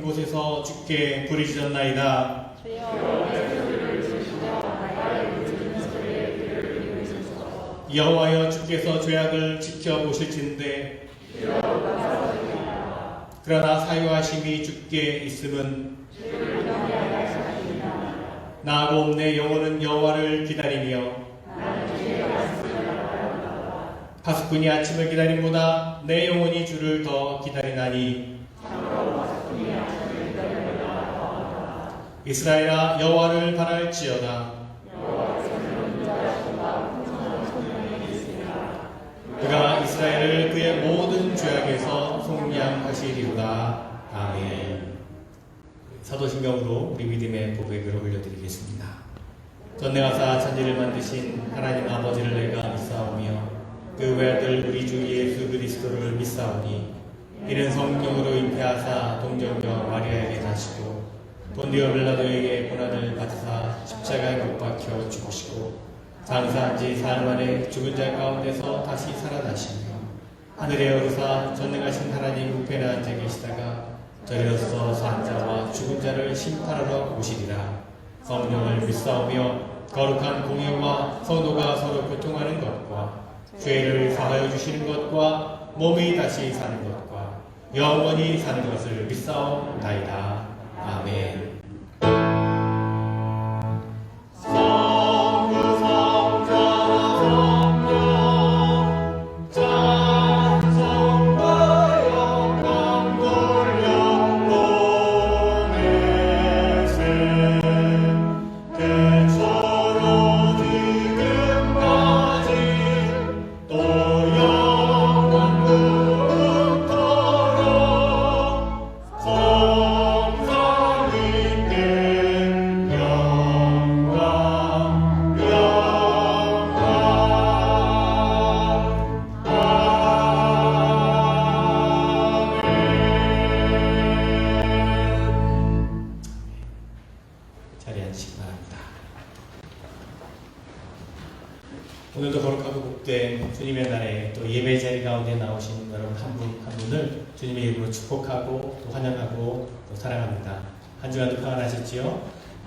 이곳에서 주께 부르짖었나이다. 여호와여, 주께서 죄악을 지켜보실진대 그러나 사유하심이 주께 있음은 나고 내 영혼은 여호와를 기다리며 파수꾼이 아침을 기다림보다 내 영혼이 주를 더 기다리나니 이스라엘아, 여호와를 바랄지어다. 그가 이스라엘을 그의 모든 죄악에서 속량하시리로다. 아멘. 사도신경으로 우리 믿음의 고백을 올려드리겠습니다. 전능하사 천지를 만드신 하나님 아버지를 내가 믿사오며 그 외아들 우리 주 예수 그리스도를 믿사오니 이는 성령으로 잉태하사 동정녀 마리아에게 나시고 본디오 빌라도에게 고난을 받으사 십자가에 못 박혀 죽으시고 장사한 지 사흘 만에 죽은 자 가운데서 다시 살아나시며 하늘에 오르사 전능하신 하나님 우편에 앉아 계시다가 저리로서 산 자와 죽은 자를 심판하러 오시리라. 성령을 믿사오며 거룩한 공예와 성도가 서로 교통하는 것과 죄를 사하여 주시는 것과 몸이 다시 사는 것과 영원히 사는 것을 믿사옵나이다. 아멘. 오늘도 거룩하고 복된 주님의 날에 또 예배 자리 가운데 나오신 여러분 한 분 한 분을 주님의 이름으로 축복하고 또 환영하고 또 사랑합니다. 한 주간도 평안하셨지요?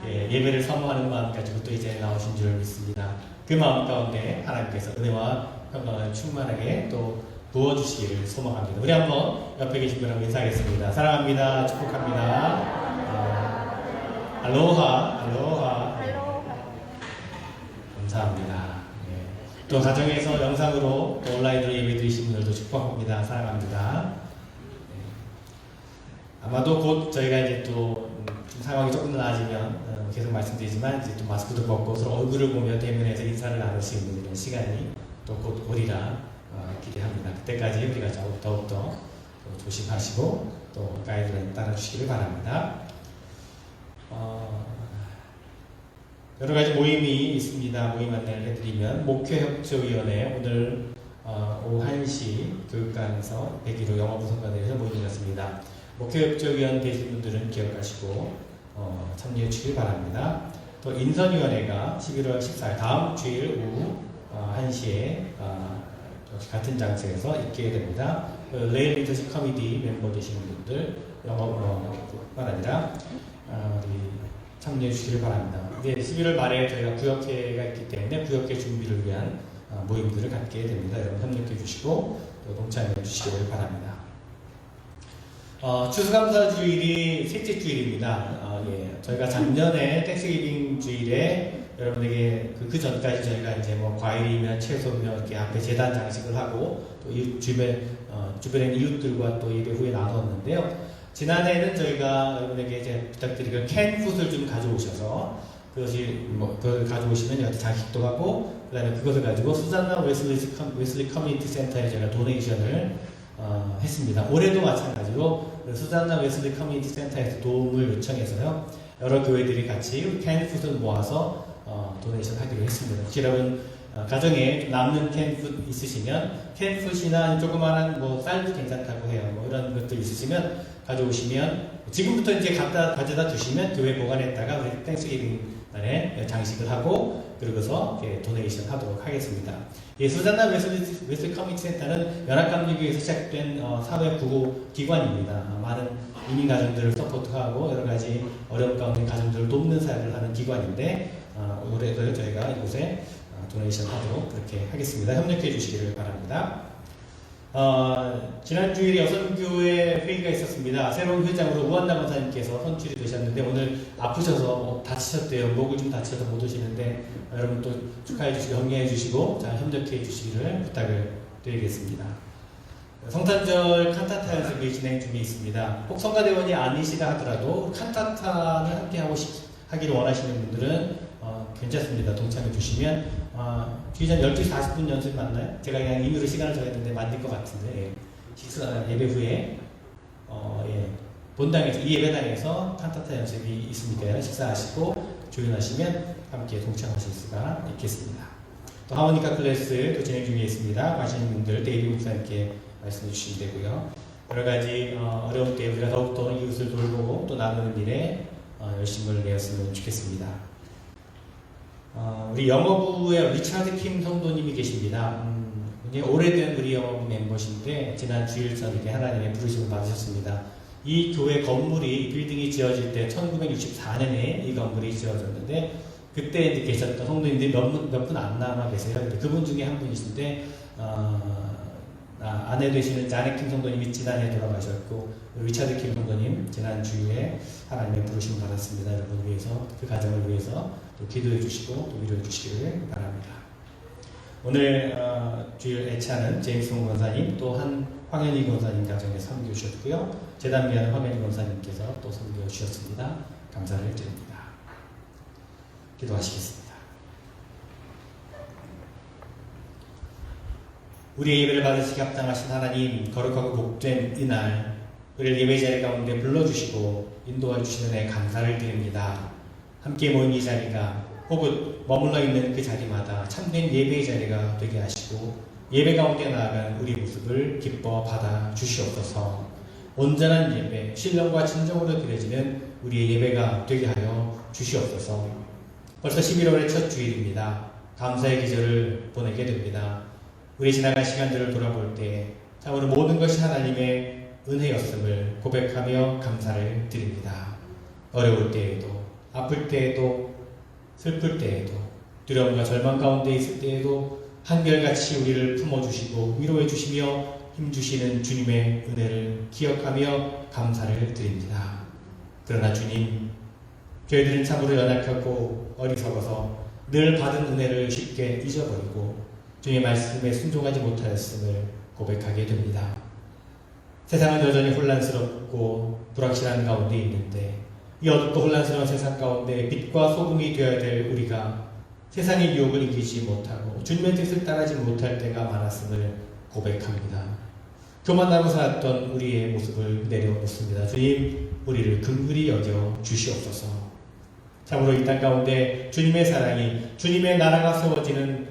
예배를 사모하는 마음 가지고 또 이제 나오신 줄 믿습니다. 그 마음 가운데 하나님께서 은혜와 평강을 충만하게 또 부어주시기를 소망합니다. 우리 한번 옆에 계신 분하고 인사하겠습니다. 사랑합니다. 축복합니다. 알로하, 알로하. 감사합니다. 또 가정에서 영상으로 또 온라인으로 예배 드리신 분들도 축복합니다. 사랑합니다. 아마도 곧 저희가 이제 또 상황이 조금 나아지면 계속 말씀드리지만 이제 또 마스크도 벗고 서로 얼굴을 보며 대면해서 인사를 나눌 수 있는 이런 시간이 또 곧 오리라 기대합니다. 그때까지 우리가 더욱더 조심하시고 또 가이드라인 따라주시기를 바랍니다. 여러 가지 모임이 있습니다. 모임 안내를 해드리면 목회협조위원회 오늘 오후 1시 교육관에서 101호 영어부성관에서 모임이 있습니다. 목회협조위원 되신 분들은 기억하시고 참여해 주시길 바랍니다. 또 인선위원회가 11월 14일 다음 주일 오후 1시에 역시 같은 장소에서 있게 됩니다. 레일 리더십 커미티 멤버 되시는 분들 영어뿐만 아니라 참여해 주시길 바랍니다. 이제 11월 말에 저희가 구역회가 있기 때문에 구역회 준비를 위한 모임들을 갖게 됩니다. 여러분 협력해 주시고 또 동참해 주시길 바랍니다. 추수감사주일이 셋째 주일입니다. 저희가 작년에 땡스기빙 주일에 여러분에게 그 전까지 저희가 이제 뭐 과일이면 채소면 이렇게 앞에 제단 장식을 하고 또 주변에 이웃들과 또 예배 후에 나눴는데요. 지난해에는 저희가 여러분에게 이제 부탁드리고 캔풋을 좀 가져오셔서 그걸 가져오시면 여기 장식도 하고 그다음에 그것을 가지고 수잔나 웨슬리 커뮤니티 센터에 저희가 도네이션을 했습니다. 올해도 마찬가지로 수잔나 웨슬리 커뮤니티 센터에서 도움을 요청해서요. 여러 교회들이 같이 캔풋을 모아서 도네이션 하기로 했습니다. 혹시 여러분 가정에 좀 남는 캔풋 있으시면 캔풋이나 조그마한 뭐 쌀도 괜찮다고 해요. 뭐 이런 것들 있으시면 가져오시면 지금부터 이제 가져다 두시면 교회 보관했다가 우리 땡스기빙 날에 장식을 하고 그러고서 도네이션 하도록 하겠습니다. 수잔나 웨슬리 커뮤니티 센터는 연합감리교에서 시작된 사회 구호 기관입니다. 많은 이민 가정들을 서포트하고 여러 가지 어려운 가운데 가정들을 돕는 사역을 하는 기관인데 올해도 저희가 이곳에 도네이션 하도록 그렇게 하겠습니다. 협력해 주시기를 바랍니다. 지난 주일에 여성교회 회의가 있었습니다. 새로운 회장으로 우한나 권사님께서 선출이 되셨는데 오늘 아프셔서 다치셨대요. 목을 좀 다쳐서 못 오시는데 여러분 또 축하해 주시고 격려해 주시고 잘 협력해 주시기를 부탁을 드리겠습니다. 성탄절 칸타타 연습이 진행 중에 있습니다. 꼭 성가대원이 아니시다 하더라도 칸타타를 함께 하기를 원하시는 분들은 괜찮습니다. 동참해 주시면 주의전 12시 40분 연습 맞나요? 제가 그냥 임의로 시간을 정했는데 맞을 것 같은데 예배 후에 본당에서 이 예배당에서 칸타타 연습이 있으니까요. 식사하시고 조연하시면 함께 동참하실 수가 있겠습니다. 또 하모니카 클래스 또 진행 중에 있습니다. 가시는 분들 데이비 목사님께 말씀해 주시면 되고요. 여러 가지 어려운 때 우리가 더욱더 이웃을 돌보고 또 나누는 일에 열심을 내었으면 좋겠습니다. 우리 영어부의 리차드 킴 성도님이 계십니다. 굉장히 오래된 우리 영어부 멤버신데 지난 주일전 이렇게 하나님의 부르심을 받으셨습니다. 이 교회 건물이 빌딩이 지어질 때 1964년에 이 건물이 지어졌는데 그때 계셨던 성도님들이 몇 분 안 남아 계세요. 근데 그분 중에 한 분이신데 아내 되시는 자넷 킴 성도님이 지난해 돌아가셨고 리차드 킴 성도님 지난 주일에 하나님의 부르심을 받았습니다. 여러분 위해서 그 가정을 위해서 또 기도해 주시고 또 위로해 주시기를 바랍니다. 오늘 주일 애차는 제임스 송 권사님 또 한 황현희 권사님 가정에 섬겨 주셨고요. 재단미하는 황현희 권사님께서 또 섬겨 주셨습니다. 감사를 드립니다. 기도하시겠습니다. 우리의 예배를 받으시기 합당하신 하나님, 거룩하고 복된 이날 우리를 예배 자리 가운데 불러주시고 인도해 주시는 데 감사를 드립니다. 함께 모인 이 자리가 혹은 머물러 있는 그 자리마다 참된 예배의 자리가 되게 하시고 예배 가운데 나아간 우리 모습을 기뻐 받아 주시옵소서. 온전한 예배, 신령과 진정으로 드려지는 우리의 예배가 되게 하여 주시옵소서. 벌써 11월의 첫 주일입니다. 감사의 기절을 보내게 됩니다. 우리 지나간 시간들을 돌아볼 때 참으로 모든 것이 하나님의 은혜였음을 고백하며 감사를 드립니다. 어려울 때에도 아플 때에도 슬플 때에도 두려움과 절망 가운데 있을 때에도 한결같이 우리를 품어주시고 위로해 주시며 힘주시는 주님의 은혜를 기억하며 감사를 드립니다. 그러나 주님, 저희들은 참으로 연약하고 어리석어서 늘 받은 은혜를 쉽게 잊어버리고 주님의 말씀에 순종하지 못하였음을 고백하게 됩니다. 세상은 여전히 혼란스럽고 불확실한 가운데 있는데 이 어둡고 혼란스러운 세상 가운데 빛과 소금이 되어야 될 우리가 세상의 유혹을 이기지 못하고 주님의 뜻을 따르지 못할 때가 많았음을 고백합니다. 교만하고 살았던 우리의 모습을 내려놓습니다. 주님, 우리를 긍휼히 여겨 주시옵소서. 참으로 이 땅 가운데 주님의 사랑이 주님의 나라가 세워지는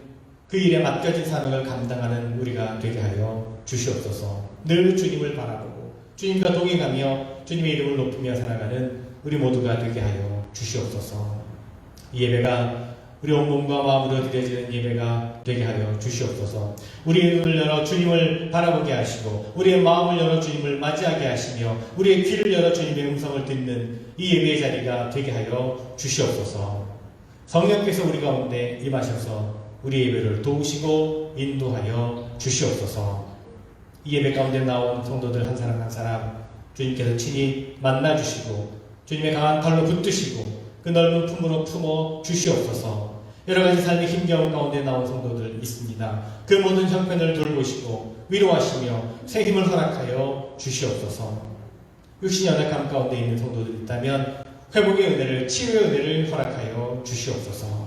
그 일에 맡겨진 사명을 감당하는 우리가 되게 하여 주시옵소서. 늘 주님을 바라보고 주님과 동행하며 주님의 이름을 높이며 살아가는 우리 모두가 되게 하여 주시옵소서. 이 예배가 우리 온 몸과 마음으로 드려지는 예배가 되게 하여 주시옵소서. 우리의 눈을 열어 주님을 바라보게 하시고 우리의 마음을 열어 주님을 맞이하게 하시며 우리의 귀를 열어 주님의 음성을 듣는 이 예배의 자리가 되게 하여 주시옵소서. 성령께서 우리 가운데 임하셔서 우리 예배를 도우시고 인도하여 주시옵소서. 이 예배 가운데 나온 성도들 한 사람 한 사람 주님께서 친히 만나주시고 주님의 강한 팔로 붙드시고 그 넓은 품으로 품어 주시옵소서. 여러 가지 삶의 힘겨운 가운데 나온 성도들 있습니다. 그 모든 형편을 돌보시고 위로하시며 새 힘을 허락하여 주시옵소서. 육신의 연약함 가운데 있는 성도들 있다면 회복의 은혜를, 치유의 은혜를 허락하여 주시옵소서.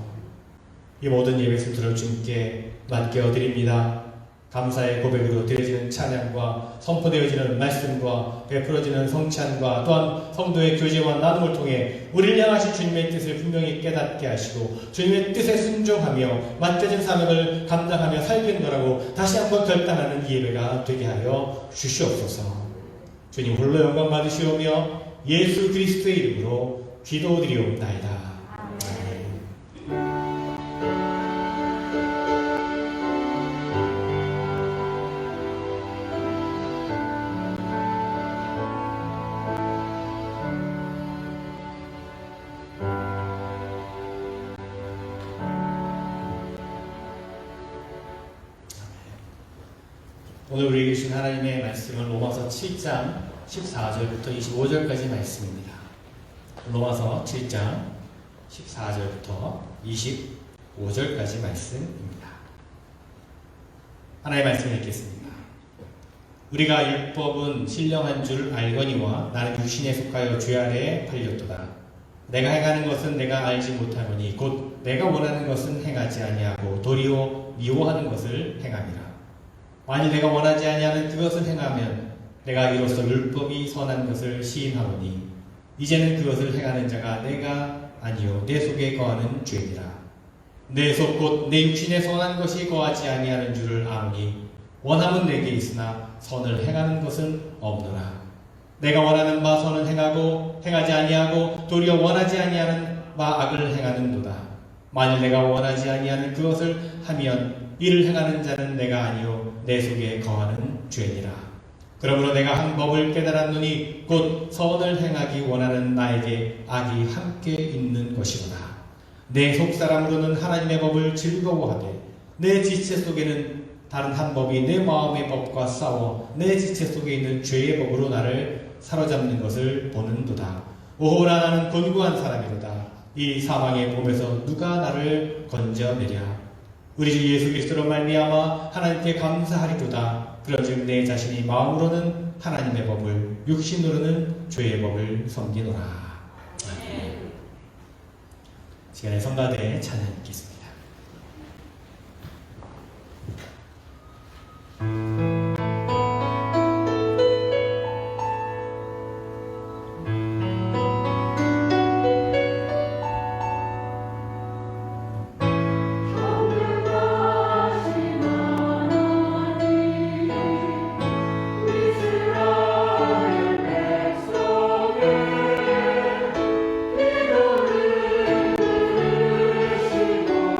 이 모든 예배 순서를 주님께 맡겨드립니다. 감사의 고백으로 드려지는 찬양과 선포되어지는 말씀과 베풀어지는 성찬과 또한 성도의 교제와 나눔을 통해 우리를 향하신 주님의 뜻을 분명히 깨닫게 하시고 주님의 뜻에 순종하며 맡겨진 사명을 감당하며 살겠노라고 다시 한번 결단하는 이 예배가 되게 하여 주시옵소서. 주님 홀로 영광 받으시오며 예수 그리스도의 이름으로 기도드리옵나이다. 오늘 우리에게 주신 하나님의 말씀은 로마서 7장 14절부터 25절까지 말씀입니다. 로마서 7장 14절부터 25절까지 말씀입니다. 하나님의 말씀을 읽겠습니다. 우리가 율법은 신령한 줄 알거니와 나는 육신에 속하여 죄 아래에 팔렸도다. 내가 행하는 것은 내가 알지 못하노니 곧 내가 원하는 것은 행하지 아니하고 도리어 미워하는 것을 행함이라. 만일 내가 원하지 아니하는 그것을 행하면 내가 이로써 율법이 선한 것을 시인하노니 이제는 그것을 행하는 자가 내가 아니요 내 속에 거하는 죄니라. 내 속 곧 내 육신에 선한 것이 거하지 아니하는 줄을 아노니 원함은 내게 있으나 선을 행하는 것은 없노라. 내가 원하는 바 선은 행하고 행하지 아니하고 도리어 원하지 아니하는 바 악을 행하는도다. 만일 내가 원하지 아니하는 그것을 하면 이를 행하는 자는 내가 아니요 내 속에 거하는 죄니라. 그러므로 내가 한 법을 깨달았노니 곧 선을 행하기 원하는 나에게 악이 함께 있는 것이로다. 내 속사람으로는 하나님의 법을 즐거워하되 내 지체 속에는 다른 한 법이 내 마음의 법과 싸워 내 지체 속에 있는 죄의 법으로 나를 사로잡는 것을 보는도다. 오호라 나는 곤고한 사람이로다. 이 사망의 봄에서 누가 나를 건져내랴. 우리 주 예수 그리스도로 말미암아 하나님께 감사하리도다. 그런즉 내 자신이 마음으로는 하나님의 법을 육신으로는 죄의 법을 섬기노라. 아멘. 시간에 성가대 찬양 읽겠습니다. 기도를 들으시고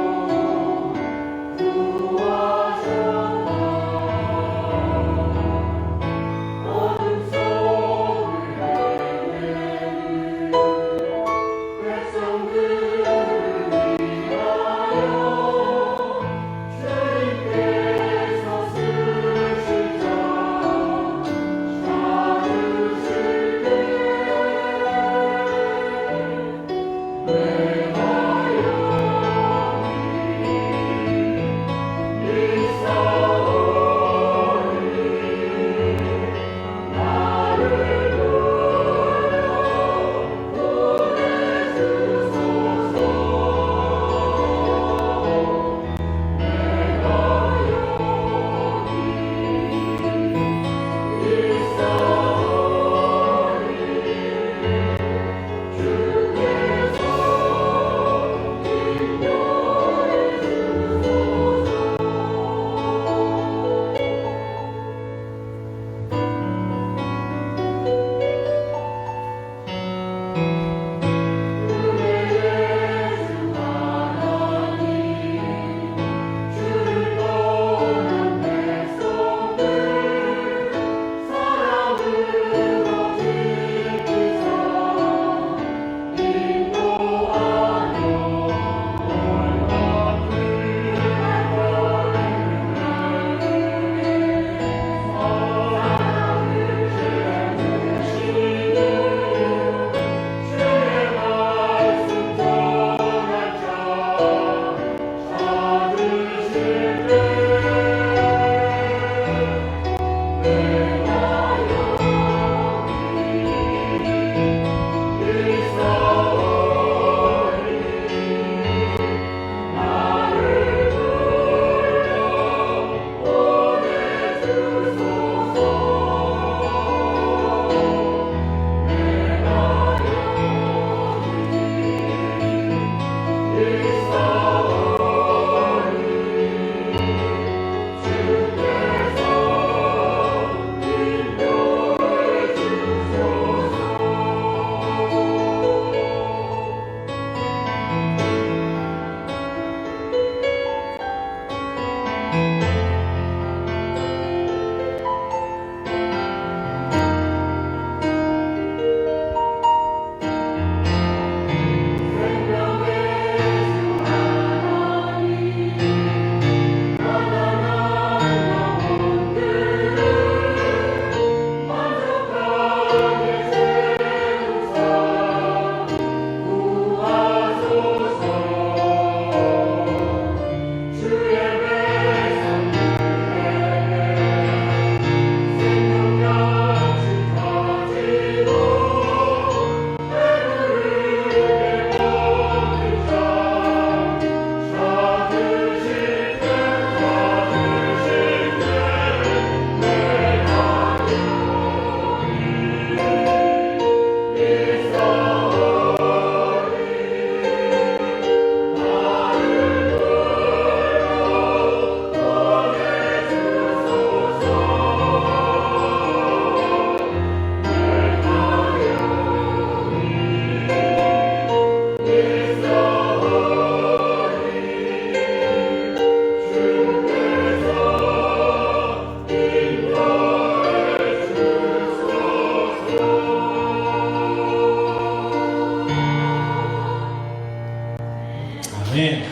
아멘.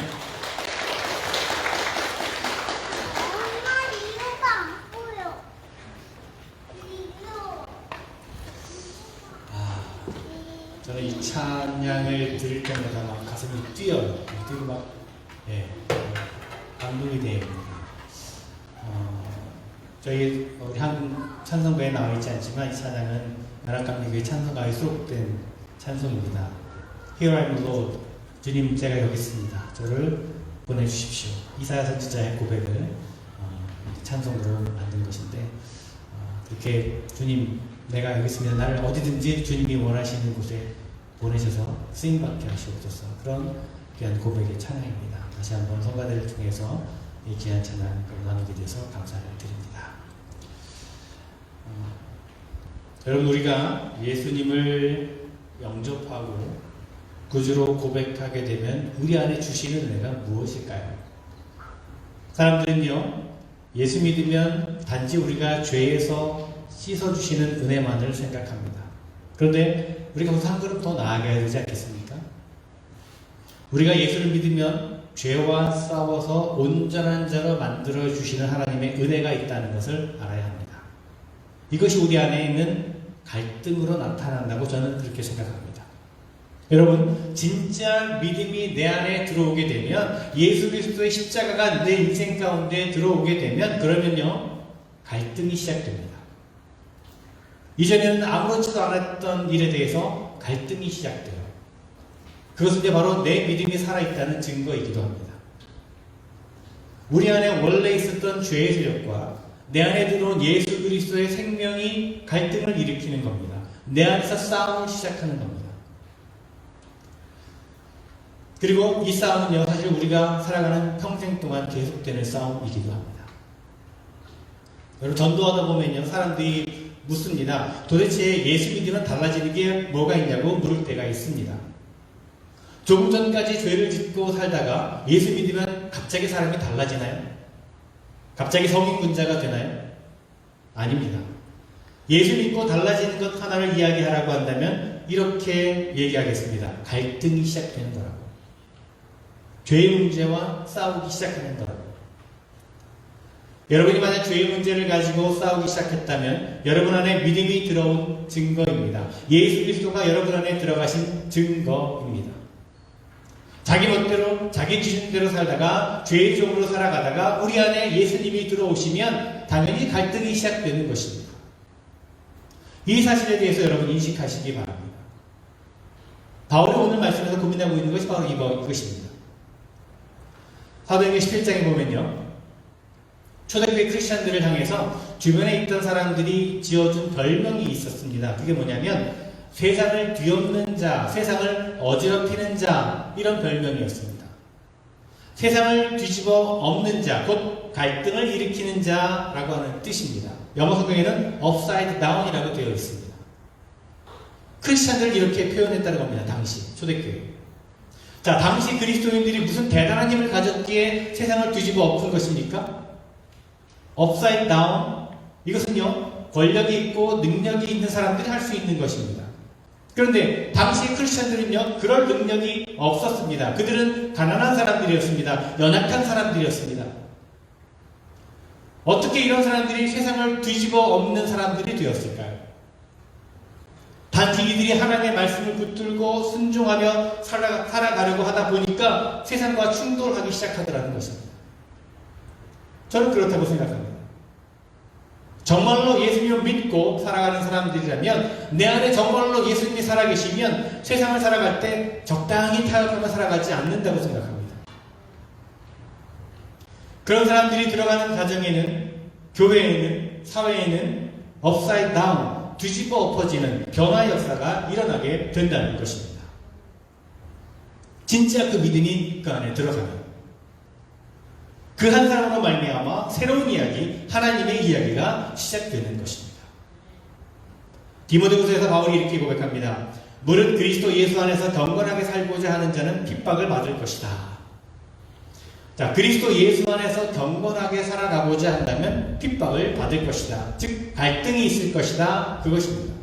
엄마 이유가 안 보여. 이유. 저는 이 찬양을 들을 때마다 막 가슴이 뛰어요. 뛰고 막, 예, 감동이 됩니다. 저희 우리 한국 찬송가에 나와 있지 않지만 이 찬양은 나락감리교회 찬송가에 수록된 찬송입니다. Here I am, Lord. 주님, 제가 여기 있습니다. 저를 보내주십시오. 이사야 선지자의 고백을 찬송으로 만든 것인데, 이렇게 주님, 내가 여기 있으면 나를 어디든지 주님이 원하시는 곳에 보내셔서 쓰임받게 하시옵소서. 그런 귀한 고백의 찬양입니다. 다시 한번 성가대를 통해서 이 귀한 찬양을 나누게 돼서 감사를 드립니다. 여러분, 우리가 예수님을 영접하고 구주로 고백하게 되면 우리 안에 주시는 은혜가 무엇일까요? 사람들은요, 예수 믿으면 단지 우리가 죄에서 씻어주시는 은혜만을 생각합니다. 그런데 우리가 거기서 한 걸음 더 나아가야 되지 않겠습니까? 우리가 예수를 믿으면 죄와 싸워서 온전한 자로 만들어주시는 하나님의 은혜가 있다는 것을 알아야 합니다. 이것이 우리 안에 있는 갈등으로 나타난다고 저는 그렇게 생각합니다. 여러분, 진짜 믿음이 내 안에 들어오게 되면, 예수 그리스도의 십자가가 내 인생 가운데 들어오게 되면, 그러면요, 갈등이 시작됩니다. 이전에는 아무렇지도 않았던 일에 대해서 갈등이 시작돼요. 그것은 이제 바로 내 믿음이 살아있다는 증거이기도 합니다. 우리 안에 원래 있었던 죄의 세력과 내 안에 들어온 예수 그리스도의 생명이 갈등을 일으키는 겁니다. 내 안에서 싸움을 시작하는 겁니다. 그리고 이 싸움은요, 사실 우리가 살아가는 평생 동안 계속되는 싸움이기도 합니다. 여러분, 전도하다 보면요, 사람들이 묻습니다. 도대체 예수 믿으면 달라지는 게 뭐가 있냐고 물을 때가 있습니다. 조금 전까지 죄를 짓고 살다가 예수 믿으면 갑자기 사람이 달라지나요? 갑자기 성인군자가 되나요? 아닙니다. 예수 믿고 달라지는 것 하나를 이야기하라고 한다면 이렇게 얘기하겠습니다. 갈등이 시작되는 거라고. 죄의 문제와 싸우기 시작하는 거라고. 여러분이 만약 죄의 문제를 가지고 싸우기 시작했다면 여러분 안에 믿음이 들어온 증거입니다. 예수 그리스도가 여러분 안에 들어가신 증거입니다. 자기 멋대로 자기 기준대로 살다가 죄의 종으로 살아가다가 우리 안에 예수님이 들어오시면 당연히 갈등이 시작되는 것입니다. 이 사실에 대해서 여러분 인식하시기 바랍니다. 바울이 오늘 말씀에서 고민하고 있는 것이 바로 이것입니다. 사도행전 11장에 보면요, 초대교회 크리스천들을 향해서 주변에 있던 사람들이 지어준 별명이 있었습니다. 그게 뭐냐면 세상을 뒤엎는 자, 세상을 어지럽히는 자, 이런 별명이었습니다. 세상을 뒤집어 엎는 자, 곧 갈등을 일으키는 자라고 하는 뜻입니다. 영어 성경에는 upside down이라고 되어 있습니다. 크리스천들을 이렇게 표현했다는 겁니다. 당시 초대교회. 자, 당시 그리스도인들이 무슨 대단한 힘을 가졌기에 세상을 뒤집어 엎은 것입니까? upside down, 이것은요, 권력이 있고 능력이 있는 사람들이 할 수 있는 것입니다. 그런데 당시 크리스천들은요, 그럴 능력이 없었습니다. 그들은 가난한 사람들이었습니다. 연약한 사람들이었습니다. 어떻게 이런 사람들이 세상을 뒤집어 엎는 사람들이 되었을까요? 단지 이들이 하나님의 말씀을 붙들고 순종하며 살아가려고 하다 보니까 세상과 충돌하기 시작하더라는 것입니다. 저는 그렇다고 생각합니다. 정말로 예수님을 믿고 살아가는 사람들이라면, 내 안에 정말로 예수님이 살아계시면 세상을 살아갈 때 적당히 타협하며 살아가지 않는다고 생각합니다. 그런 사람들이 들어가는 가정에는, 교회에는, 사회에는 업사이드 다운, 뒤집어 엎어지는 변화 역사가 일어나게 된다는 것입니다. 진짜 그 믿음이 그 안에 들어가면 그 한 사람으로 말미암아 새로운 이야기, 하나님의 이야기가 시작되는 것입니다. 디모데후서에서 바울이 이렇게 고백합니다. 무릇 그리스도 예수 안에서 경건하게 살고자 하는 자는 핍박을 받을 것이다. 자, 그리스도 예수 안에서 경건하게 살아가고자 한다면 핍박을 받을 것이다. 즉 갈등이 있을 것이다. 그것입니다.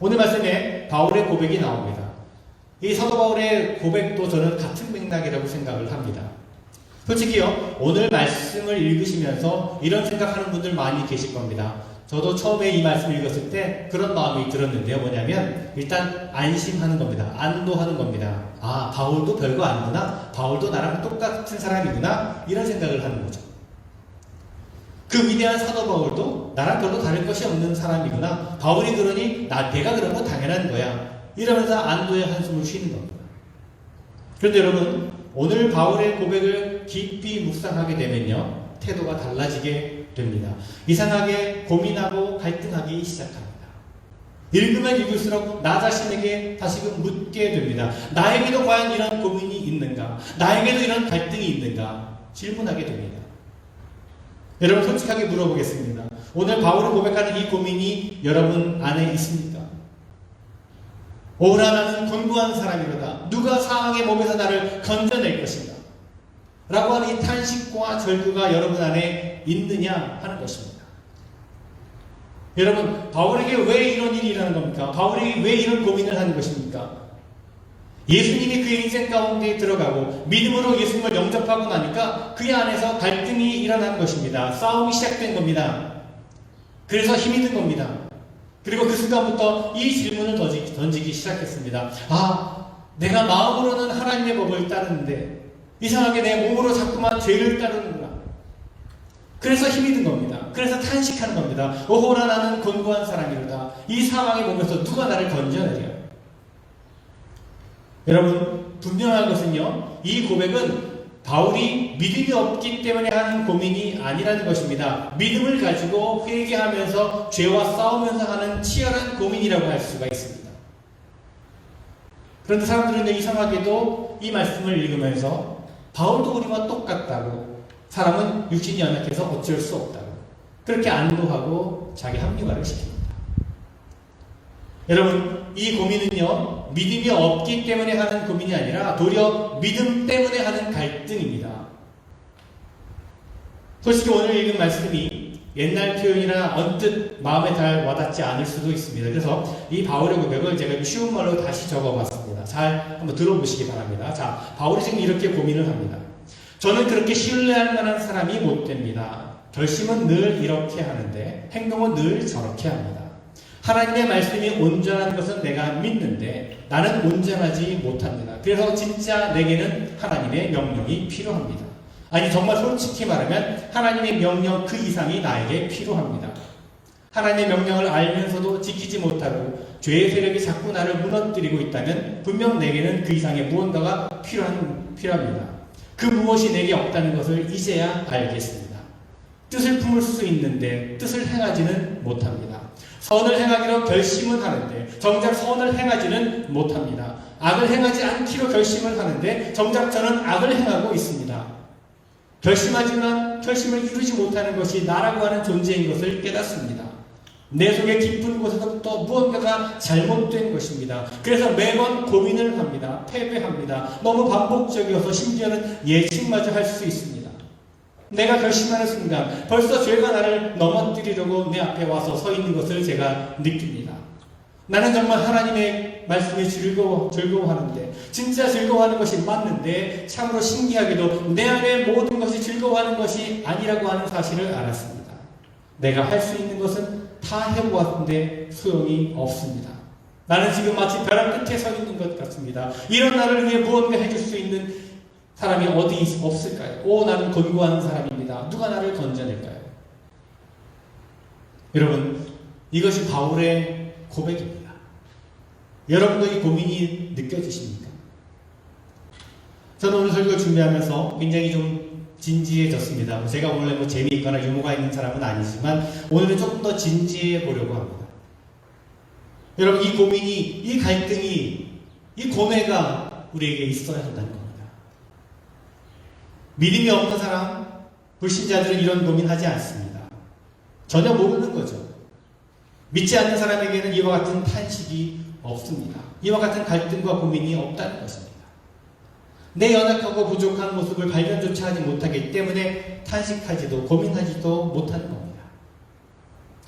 오늘 말씀에 바울의 고백이 나옵니다. 이 사도 바울의 고백도 저는 같은 생각이라고 생각을 합니다. 솔직히요, 오늘 말씀을 읽으시면서 이런 생각하는 분들 많이 계실 겁니다. 저도 처음에 이 말씀을 읽었을 때 그런 마음이 들었는데요. 뭐냐면 일단 안심하는 겁니다. 안도하는 겁니다. 아, 바울도 별거 아니구나. 바울도 나랑 똑같은 사람이구나. 이런 생각을 하는 거죠. 그 위대한 사도 바울도 나랑 별로 다를 것이 없는 사람이구나. 바울이 그러니 내가 그런 건 당연한 거야. 이러면서 안도의 한숨을 쉬는 겁니다. 그런데 여러분, 오늘 바울의 고백을 깊이 묵상하게 되면요, 태도가 달라지게 됩니다. 이상하게 고민하고 갈등하기 시작합니다. 읽으면 읽을수록 나 자신에게 다시금 묻게 됩니다. 나에게도 과연 이런 고민이 있는가? 나에게도 이런 갈등이 있는가? 질문하게 됩니다. 여러분, 솔직하게 물어보겠습니다. 오늘 바울이 고백하는 이 고민이 여러분 안에 있습니까? 오라, 나는 곤고한 사람이로다. 누가 사망의 몸에서 나를 건져낼 것인가? 라고 하는 이 탄식과 절규가 여러분 안에 있느냐 하는 것입니다. 여러분, 바울에게 왜 이런 일이 일어나는 겁니까? 바울이 왜 이런 고민을 하는 것입니까? 예수님이 그의 인생 가운데 들어가고 믿음으로 예수님을 영접하고 나니까 그의 안에서 갈등이 일어난 것입니다. 싸움이 시작된 겁니다. 그래서 힘이 든 겁니다. 그리고 그 순간부터 이 질문을 던지기 시작했습니다. 아, 내가 마음으로는 하나님의 법을 따르는데 이상하게 내 몸으로 자꾸만 죄를 따르는구나. 그래서 힘이 든 겁니다. 그래서 탄식하는 겁니다. 오호라, 나는 곤고한 사람이로다. 이 사망의 몸에서 누가 나를 건져내랴. 여러분, 분명한 것은요, 이 고백은 바울이 믿음이 없기 때문에 하는 고민이 아니라는 것입니다. 믿음을 가지고 회개하면서 죄와 싸우면서 하는 치열한 고민이라고 할 수가 있습니다. 그런데 사람들은 이상하게도 이 말씀을 읽으면서 바울도 우리와 똑같다고, 사람은 육신이 연약해서 어쩔 수 없다고, 그렇게 안도하고 자기 합리화를 시킵니다. 여러분, 이 고민은요, 믿음이 없기 때문에 하는 고민이 아니라 도리어 믿음 때문에 하는 갈등입니다. 솔직히 오늘 읽은 말씀이 옛날 표현이라 언뜻 마음에 잘 와닿지 않을 수도 있습니다. 그래서 이 바울의 고백을 제가 쉬운 말로 다시 적어봤습니다. 잘 한번 들어보시기 바랍니다. 자, 바울이 지금 이렇게 고민을 합니다. 저는 그렇게 신뢰할 만한 사람이 못 됩니다. 결심은 늘 이렇게 하는데 행동은 늘 저렇게 합니다. 하나님의 말씀이 온전한 것은 내가 믿는데 나는 온전하지 못합니다. 그래서 진짜 내게는 하나님의 명령이 필요합니다. 아니, 정말 솔직히 말하면 하나님의 명령 그 이상이 나에게 필요합니다. 하나님의 명령을 알면서도 지키지 못하고 죄의 세력이 자꾸 나를 무너뜨리고 있다면 분명 내게는 그 이상의 무언가가 필요합니다. 그 무엇이 내게 없다는 것을 이제야 알겠습니다. 뜻을 품을 수 있는데 뜻을 행하지는 못합니다. 선을 행하기로 결심은 하는데 정작 선을 행하지는 못합니다. 악을 행하지 않기로 결심을 하는데 정작 저는 악을 행하고 있습니다. 결심하지만 결심을 이루지 못하는 것이 나라고 하는 존재인 것을 깨닫습니다. 내 속의 깊은 곳에서부터 무언가가 잘못된 것입니다. 그래서 매번 고민을 합니다. 패배합니다. 너무 반복적이어서 심지어는 예측마저 할 수 있습니다. 내가 결심하는 순간 벌써 죄가 나를 넘어뜨리려고 내 앞에 와서 서 있는 것을 제가 느낍니다. 나는 정말 하나님의 말씀에 즐거워하는데, 진짜 즐거워하는 것이 맞는데 참으로 신기하게도 내 안에 모든 것이 즐거워하는 것이 아니라고 하는 사실을 알았습니다. 내가 할 수 있는 것은 다 해보았는데 소용이 없습니다. 나는 지금 마치 벼랑 끝에 서 있는 것 같습니다. 이런 나를 위해 무언가 해줄 수 있는 사람이 어디 없을까요? 오, 나는 곤고한 사람입니다. 누가 나를 건져낼까요? 여러분, 이것이 바울의 고백입니다. 여러분도 이 고민이 느껴지십니까? 저는 오늘 설교 준비하면서 굉장히 좀 진지해졌습니다. 제가 원래 재미있거나 유머가 있는 사람은 아니지만 오늘은 조금 더 진지해 보려고 합니다. 여러분, 이 고민이, 이 갈등이, 이 고뇌가 우리에게 있어야 한다는 겁니다. 믿음이 없는 사람, 불신자들은 이런 고민하지 않습니다. 전혀 모르는 거죠. 믿지 않는 사람에게는 이와 같은 탄식이 없습니다. 이와 같은 갈등과 고민이 없다는 것입니다. 내 연약하고 부족한 모습을 발견조차 하지 못하기 때문에 탄식하지도 고민하지도 못하는 겁니다.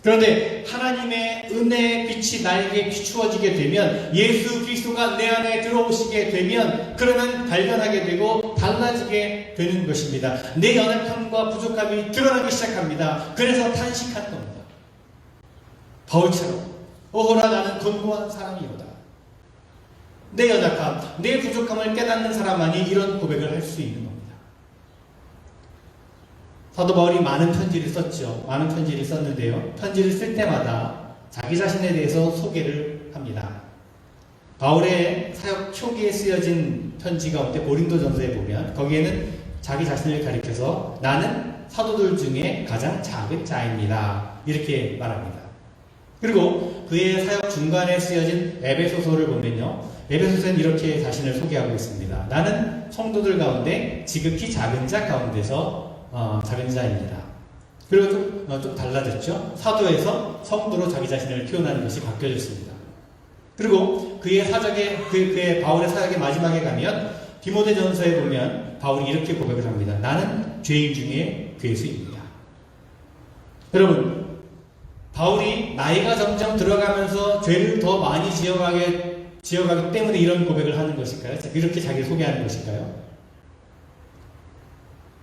그런데 하나님의 은혜의 빛이 나에게 비추어지게 되면, 예수 그리스도가 내 안에 들어오시게 되면, 그러면 발견하게 되고 달라지게 되는 것입니다. 내 연약함과 부족함이 드러나기 시작합니다. 그래서 탄식하는 겁니다. 바울처럼 오호라 나는 곤고한 사람이로다. 내 연약함, 내 부족함을 깨닫는 사람만이 이런 고백을 할 수 있는 겁니다. 사도 바울이 많은 편지를 썼죠. 많은 편지를 썼는데요. 편지를 쓸 때마다 자기 자신에 대해서 소개를 합니다. 바울의 사역 초기에 쓰여진 편지 가운데 고린도전서에 보면 거기에는 자기 자신을 가리켜서 나는 사도들 중에 가장 작은 자입니다. 이렇게 말합니다. 그리고 그의 사역 중간에 쓰여진 에베소서를 보면요. 에베소서는 이렇게 자신을 소개하고 있습니다. 나는 성도들 가운데 지극히 작은 자 가운데서 작은 자입니다. 그리고 좀 달라졌죠. 사도에서 성도로 자기 자신을 표현하는 것이 바뀌어졌습니다. 그리고 그의 바울의 사역의 마지막에 가면 디모데전서에 보면 바울이 이렇게 고백을 합니다. 나는 죄인 중에 괴수입니다. 여러분, 바울이 나이가 점점 들어가면서 죄를 더 많이 지어가기 때문에 이런 고백을 하는 것일까요? 이렇게 자기를 소개하는 것일까요?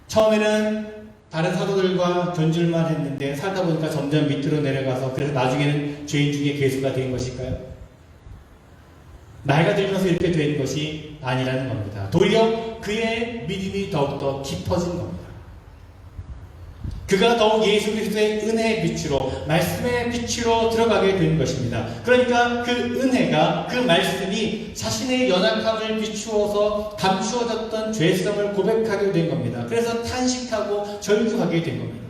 처음에는 다른 사도들과 견줄만 했는데 살다 보니까 점점 밑으로 내려가서 그래서 나중에는 죄인 중에 괴수가 된 것일까요? 나이가 들면서 이렇게 된 것이 아니라는 겁니다. 도리어 그의 믿음이 더욱더 깊어진 겁니다. 그가 더욱 예수 그리스도의 은혜의 빛으로, 말씀의 빛으로 들어가게 된 것입니다. 그러니까 그 은혜가, 그 말씀이 자신의 연약함을 비추어서 감추어졌던 죄성을 고백하게 된 겁니다. 그래서 탄식하고 절규하게 된 겁니다.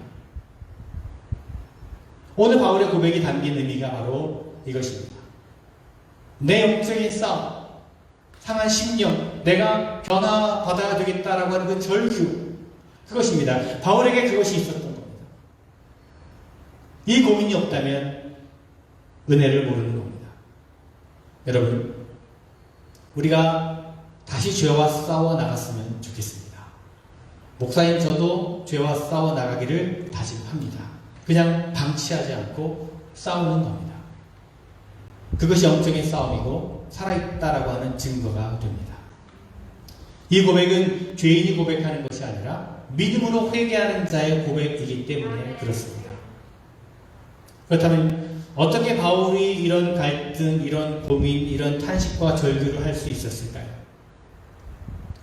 오늘 바울의 고백이 담긴 의미가 바로 이것입니다. 내 영적인 싸움, 상한 심령, 내가 변화받아야 되겠다라고 하는 그 절규, 그것입니다. 바울에게 그것이 있었던 겁니다. 이 고민이 없다면 은혜를 모르는 겁니다. 여러분, 우리가 다시 죄와 싸워 나갔으면 좋겠습니다. 목사님, 저도 죄와 싸워 나가기를 다짐합니다. 그냥 방치하지 않고 싸우는 겁니다. 그것이 영적인 싸움이고 살아있다라고 하는 증거가 됩니다. 이 고백은 죄인이 고백하는 것이 아니라 믿음으로 회개하는 자의 고백이기 때문에 그렇습니다. 그렇다면 어떻게 바울이 이런 갈등, 이런 고민, 이런 탄식과 절규를 할 수 있었을까요?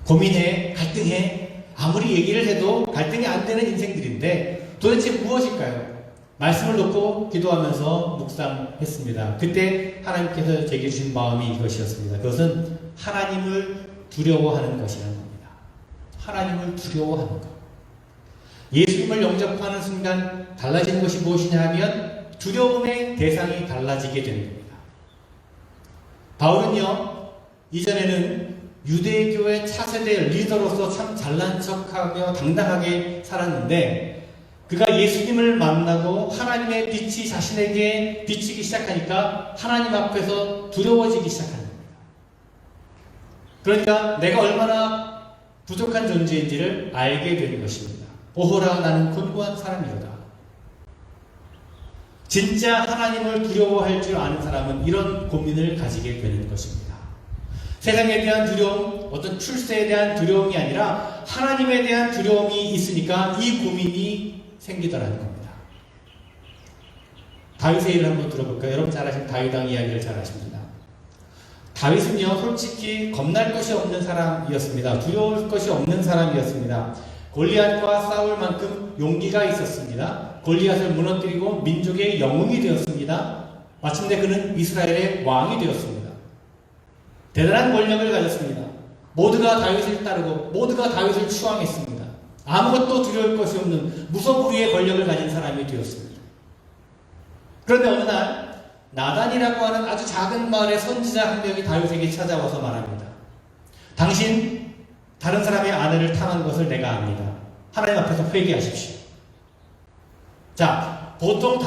고민해, 갈등해, 아무리 얘기를 해도 갈등이 안 되는 인생들인데 도대체 무엇일까요? 말씀을 놓고 기도하면서 묵상했습니다. 그때 하나님께서 제게 주신 마음이 이것이었습니다. 그것은 하나님을 두려워하는 것이라는 겁니다. 하나님을 두려워하는 것. 예수님을 영접하는 순간 달라지는 것이 무엇이냐 하면 두려움의 대상이 달라지게 되는 겁니다. 바울은요, 이전에는 유대교의 차세대 리더로서 참 잘난 척하며 당당하게 살았는데 그가 예수님을 만나고 하나님의 빛이 자신에게 비치기 시작하니까 하나님 앞에서 두려워지기 시작하는 겁니다. 그러니까 내가 얼마나 부족한 존재인지를 알게 되는 것입니다. 오호라 나는 곤고한 사람이로다. 진짜 하나님을 두려워할 줄 아는 사람은 이런 고민을 가지게 되는 것입니다. 세상에 대한 두려움, 어떤 출세에 대한 두려움이 아니라 하나님에 대한 두려움이 있으니까 이 고민이 생기더라는 겁니다. 다윗의 일을 한번 들어볼까요? 여러분 잘 아시는 다윗 왕 이야기를 잘 아십니다. 다윗은요, 솔직히 겁날 것이 없는 사람이었습니다. 두려울 것이 없는 사람이었습니다. 골리앗과 싸울 만큼 용기가 있었습니다. 골리앗을 무너뜨리고 민족의 영웅이 되었습니다. 마침내 그는 이스라엘의 왕이 되었습니다. 대단한 권력을 가졌습니다. 모두가 다윗을 따르고 모두가 다윗을 추앙했습니다. 아무것도 두려울 것이 없는 무소불위의 권력을 가진 사람이 되었습니다. 그런데 어느 날 나단이라고 하는 아주 작은 마을의 선지자 한 명이 다윗에게 찾아와서 말합니다. 당신 다른 사람의 아내를 탐한 것을 내가 압니다. 하나님 앞에서 회개하십시오. 자, 보통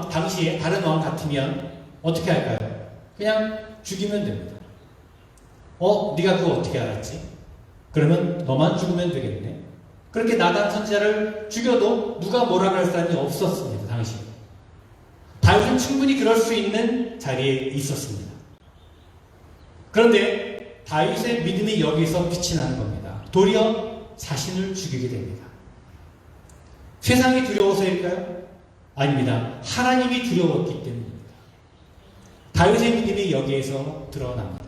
당시에 다른 왕 같으면 어떻게 할까요? 그냥 죽이면 됩니다. 네가 그거 어떻게 알았지? 그러면 너만 죽으면 되겠네. 그렇게 나단 선지자를 죽여도 누가 뭐라 할 사람이 없었습니다, 당시에. 다윗은 충분히 그럴 수 있는 자리에 있었습니다. 그런데 다윗의 믿음이 여기서 빛이 나는 겁니다. 도리어 자신을 죽이게 됩니다. 세상이 두려워서일까요? 아닙니다. 하나님이 두려웠기 때문입니다. 다윗의 믿음이 여기에서 드러납니다.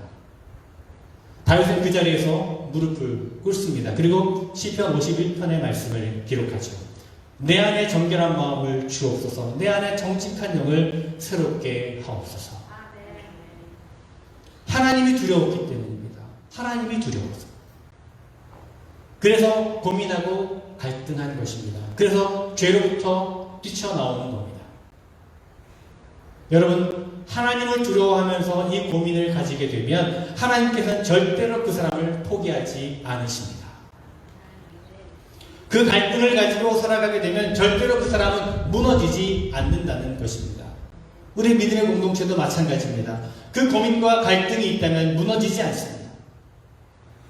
다윗은 그 자리에서 무릎을 꿇습니다. 그리고 시편 51편의 말씀을 기록하죠. 내 안에 정결한 마음을 주옵소서. 내 안에 정직한 영을 새롭게 하옵소서. 하나님이 두려웠기 때문입니다. 하나님이 두려워서. 그래서 고민하고 갈등하는 것입니다. 그래서 죄로부터 뛰쳐나오는 겁니다. 여러분, 하나님을 두려워하면서 이 고민을 가지게 되면 하나님께서는 절대로 그 사람을 포기하지 않으십니다. 그 갈등을 가지고 살아가게 되면 절대로 그 사람은 무너지지 않는다는 것입니다. 우리 믿음의 공동체도 마찬가지입니다. 그 고민과 갈등이 있다면 무너지지 않습니다.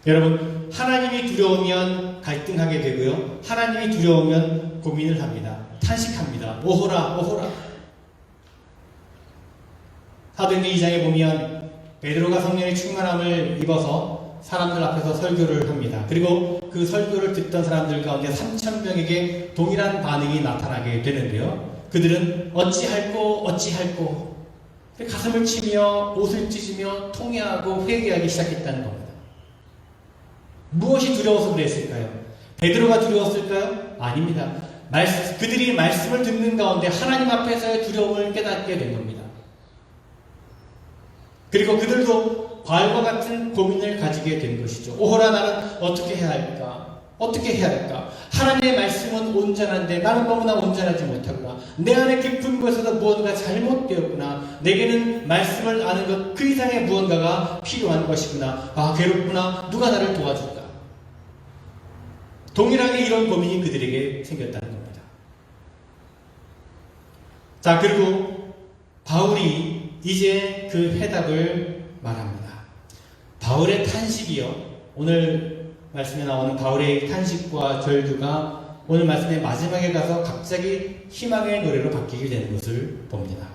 여러분, 하나님이 두려우면 갈등하게 되고요. 하나님이 두려우면 고민을 합니다. 탄식합니다. 오호라, 오호라. 사도행전 2장에 보면 베드로가 성령의 충만함을 입어서 사람들 앞에서 설교를 합니다. 그리고 그 설교를 듣던 사람들 가운데 3,000명에게 동일한 반응이 나타나게 되는데요. 그들은 어찌할꼬 어찌할꼬 가슴을 치며 옷을 찢으며 통회하고 회개하기 시작했다는 겁니다. 무엇이 두려워서 그랬을까요? 베드로가 두려웠을까요? 아닙니다. 그들이 말씀을 듣는 가운데 하나님 앞에서의 두려움을 깨닫게 된 겁니다. 그리고 그들도 과일과 같은 고민을 가지게 된 것이죠. 오호라, 나는 어떻게 해야 할까? 어떻게 해야 할까? 하나님의 말씀은 온전한데 나는 너무나 온전하지 못하구나. 내 안에 깊은 곳에서 무언가 잘못되었구나. 내게는 말씀을 아는 것 그 이상의 무언가가 필요한 것이구나. 아, 괴롭구나. 누가 나를 도와줄까? 동일하게 이런 고민이 그들에게 생겼다는 겁니다. 자, 그리고 바울이 이제 그 해답을 말합니다. 바울의 탄식이요. 오늘 말씀에 나오는 바울의 탄식과 절규가 오늘 말씀의 마지막에 가서 갑자기 희망의 노래로 바뀌게 되는 것을 봅니다.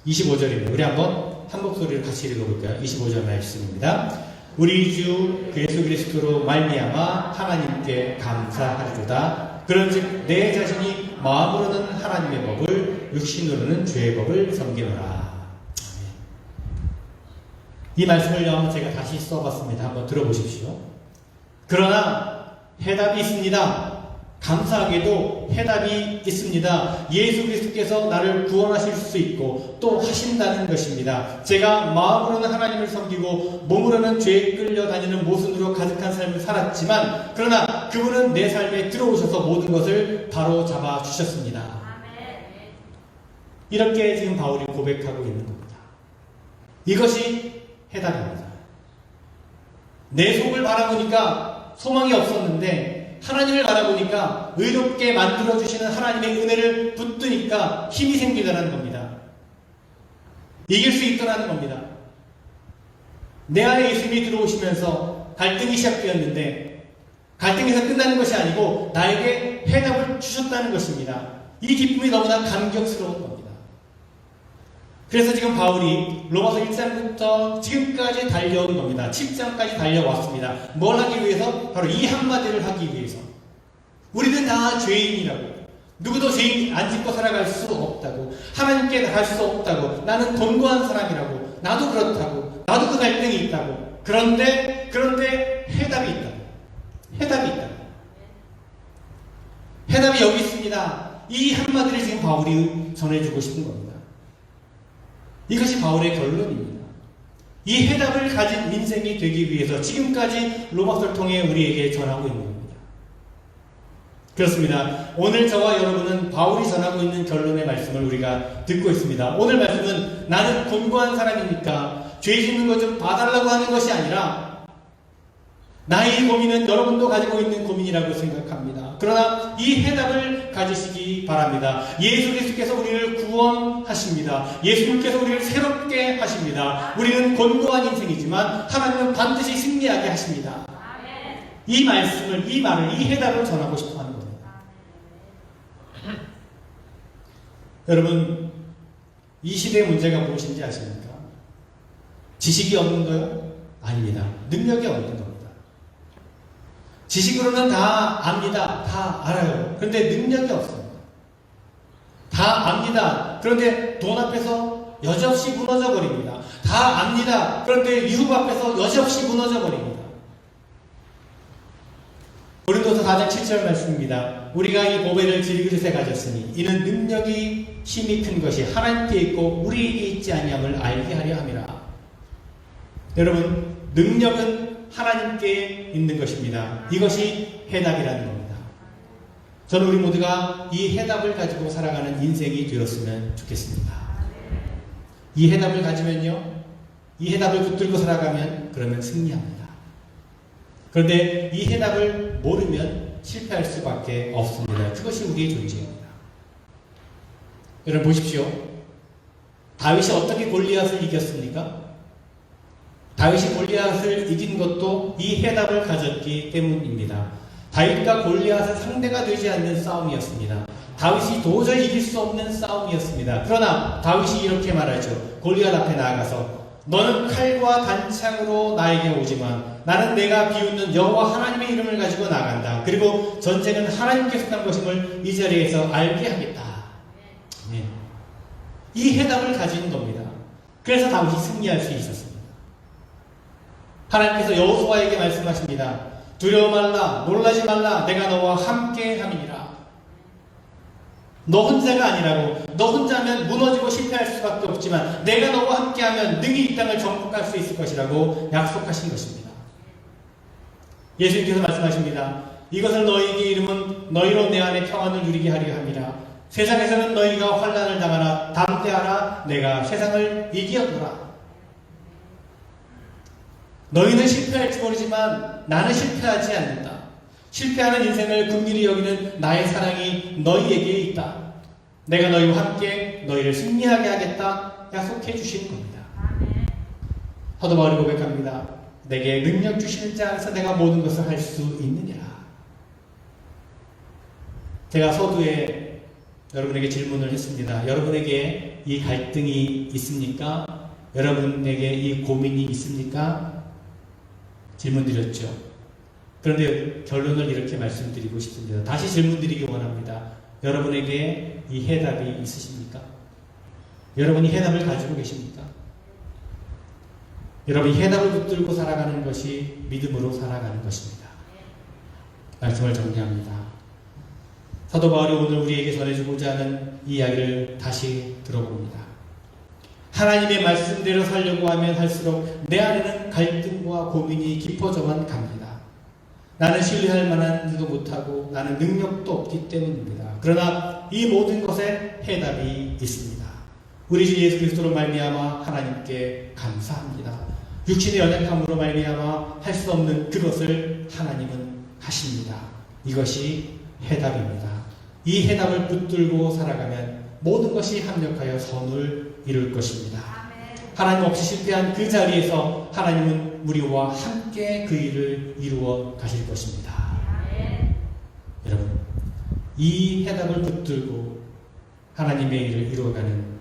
25절입니다. 우리 한번 한 목소리로 같이 읽어볼까요? 25절 말씀입니다. 우리 주 예수 그리스도로 말미암아 하나님께 감사하리로다. 그런즉 내 자신이 마음으로는 하나님의 법을 육신으로는 죄의 법을 섬기노라. 이 말씀을요, 제가 다시 써봤습니다. 한번 들어보십시오. 그러나 해답이 있습니다. 감사하게도 해답이 있습니다. 예수 그리스도께서 나를 구원하실 수 있고 또 하신다는 것입니다. 제가 마음으로는 하나님을 섬기고 몸으로는 죄에 끌려다니는 모순으로 가득한 삶을 살았지만 그러나 그분은 내 삶에 들어오셔서 모든 것을 바로 잡아 주셨습니다. 이렇게 지금 바울이 고백하고 있는 겁니다. 이것이 해답입니다. 내 속을 바라보니까 소망이 없었는데 하나님을 바라보니까 의롭게 만들어주시는 하나님의 은혜를 붙드니까 힘이 생기더라는 겁니다. 이길 수 있더라는 겁니다. 내 안에 예수님이 들어오시면서 갈등이 시작되었는데 갈등에서 끝나는 것이 아니고 나에게 해답을 주셨다는 것입니다. 이 기쁨이 너무나 감격스러운 겁니다. 그래서 지금 바울이 로마서 1장부터 지금까지 달려온 겁니다. 7장까지 달려왔습니다. 뭘 하기 위해서? 바로 이 한마디를 하기 위해서. 우리는 다 죄인이라고. 누구도 죄인 안 짓고 살아갈 수 없다고. 하나님께 나갈 수 없다고. 나는 곤고한 사람이라고. 나도 그렇다고. 나도 그 갈등이 있다고. 그런데 해답이 있다. 해답이 있다. 해답이 여기 있습니다. 이 한마디를 지금 바울이 전해주고 싶은 겁니다. 이것이 바울의 결론입니다. 이 해답을 가진 인생이 되기 위해서 지금까지 로마서를 통해 우리에게 전하고 있는 겁니다. 그렇습니다. 오늘 저와 여러분은 바울이 전하고 있는 결론의 말씀을 우리가 듣고 있습니다. 오늘 말씀은 나는 곤고한 사람이니까 죄 짓는 것 좀 봐달라고 하는 것이 아니라 나의 고민은 여러분도 가지고 있는 고민이라고 생각합니다. 그러나 이 해답을 가지시기 바랍니다. 예수 그리스도께서 우리를 구원하십니다. 예수님께서 우리를 새롭게 하십니다. 우리는 곤고한 인생이지만 하나님은 반드시 승리하게 하십니다. 이 말씀을, 이 말을, 이 해답을 전하고 싶어 하는 겁니다. 여러분, 이 시대의 문제가 무엇인지 아십니까? 지식이 없는 거요? 아닙니다. 능력이 없는 겁니다. 지식으로는 다 압니다. 다 알아요. 그런데 능력이 없습니다. 다 압니다. 그런데 돈 앞에서 여지없이 무너져 버립니다. 다 압니다. 그런데 유혹 앞에서 여지없이 무너져 버립니다. 고린도서 4장 7절 말씀입니다. 우리가 이 보배를 질그릇에 가졌으니 이는 능력이 힘이 큰 것이 하나님께 있고 우리에게 있지 아니함을 알게 하려 함이라. 여러분, 능력은 하나님께 있는 것입니다. 이것이 해답이라는 겁니다. 저는 우리 모두가 이 해답을 가지고 살아가는 인생이 되었으면 좋겠습니다. 이 해답을 가지면요, 이 해답을 붙들고 살아가면 그러면 승리합니다. 그런데 이 해답을 모르면 실패할 수밖에 없습니다. 그것이 우리의 존재입니다. 여러분 보십시오. 다윗이 어떻게 골리앗을 이겼습니까? 다윗이 골리앗을 이긴 것도 이 해답을 가졌기 때문입니다. 다윗과 골리앗은 상대가 되지 않는 싸움이었습니다. 다윗이 도저히 이길 수 없는 싸움이었습니다. 그러나 다윗이 이렇게 말하죠. 골리앗 앞에 나아가서 너는 칼과 단창으로 나에게 오지만 나는 내가 비웃는 여호와 하나님의 이름을 가지고 나간다. 그리고 전쟁은 하나님께 속한 것임을 이 자리에서 알게 하겠다. 네. 이 해답을 가진 겁니다. 그래서 다윗이 승리할 수 있었습니다. 하나님께서 여호수아에게 말씀하십니다. 두려워 말라, 놀라지 말라, 내가 너와 함께 함이니라. 너 혼자가 아니라고. 너 혼자면 무너지고 실패할 수밖에 없지만 내가 너와 함께하면 능히 이 땅을 정복할 수 있을 것이라고 약속하신 것입니다. 예수님께서 말씀하십니다. 이것을 너희에게 이름은 너희로 내 안에 평안을 누리게 하려 함이라. 세상에서는 너희가 환난을 당하나 담대하라. 내가 세상을 이기었노라. 너희는 실패할지 모르지만 나는 실패하지 않는다. 실패하는 인생을 긍휼히 여기는 나의 사랑이 너희에게 있다. 내가 너희와 함께 너희를 승리하게 하겠다. 약속해 주시는 겁니다. 사도 바울이 고백합니다. 내게 능력 주시는 자 안에서 내가 모든 것을 할 수 있느니라. 제가 서두에 여러분에게 질문을 했습니다. 여러분에게 이 갈등이 있습니까? 여러분에게 이 고민이 있습니까? 질문 드렸죠. 그런데 결론을 이렇게 말씀드리고 싶습니다. 다시 질문 드리기 원합니다. 여러분에게 이 해답이 있으십니까? 여러분이 해답을 가지고 계십니까? 여러분이 해답을 붙들고 살아가는 것이 믿음으로 살아가는 것입니다. 말씀을 정리합니다. 사도 바울이 오늘 우리에게 전해주고자 하는 이야기를 다시 들어봅니다. 하나님의 말씀대로 살려고 하면 할수록 내 안에는 갈등과 고민이 깊어져만 갑니다. 나는 신뢰할 만한 일도 못하고 나는 능력도 없기 때문입니다. 그러나 이 모든 것에 해답이 있습니다. 우리 주 예수 그리스도로 말미암아 하나님께 감사합니다. 육신의 연약함으로 말미암아 할 수 없는 그것을 하나님은 하십니다. 이것이 해답입니다. 이 해답을 붙들고 살아가면 모든 것이 합력하여 선을 이룰 것입니다. 하나님 없이 실패한 그 자리에서 하나님은 우리와 함께 그 일을 이루어 가실 것입니다. 여러분, 이 해답을 붙들고 하나님의 일을 이루어가는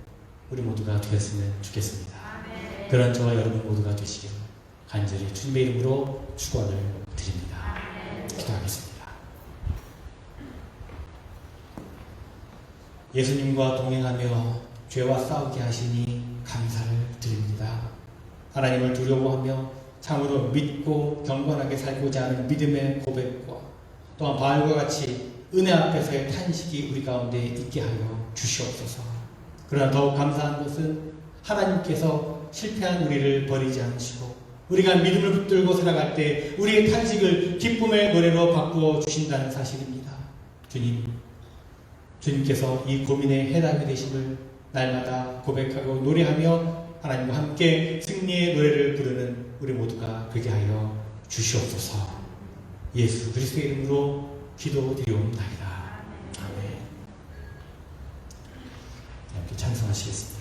우리 모두가 되었으면 좋겠습니다. 그런 저와 여러분 모두가 되시길 간절히 주님의 이름으로 축원을 드립니다. 기도하겠습니다. 예수님과 동행하며 죄와 싸우게 하시니 감사를 드립니다. 하나님을 두려워하며 참으로 믿고 경건하게 살고자 하는 믿음의 고백과 또한 바울과 같이 은혜 앞에서의 탄식이 우리 가운데 있게 하여 주시옵소서. 그러나 더욱 감사한 것은 하나님께서 실패한 우리를 버리지 않으시고 우리가 믿음을 붙들고 살아갈 때 우리의 탄식을 기쁨의 노래로 바꾸어 주신다는 사실입니다. 주님께서 이 고민의 해답이 되심을 날마다 고백하고 노래하며 하나님과 함께 승리의 노래를 부르는 우리 모두가 되게 하여 주시옵소서. 예수 그리스도의 이름으로 기도드리옵나이다. 아멘. 함께 찬송하시겠습니다.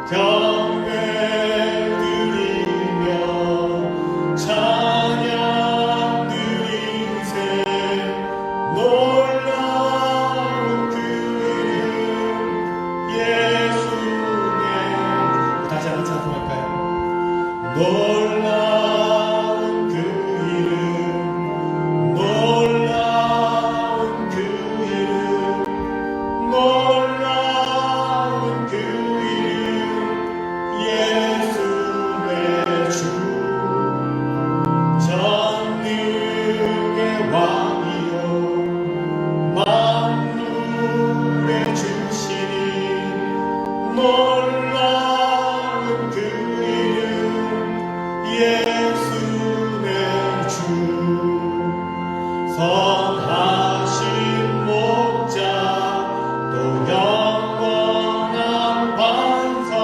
경배 드리며 찬양 드리세 놀라운 그 이름 예수의 다시 한번 찬송할까요? 놀라운 그 이름 놀라운 그 이름 놀라운 그 이름 예수의 주 전능의 왕이요 만물의 주시니 놀라운 그 이름 예수의 주 선하신 목자 또 영원한 반석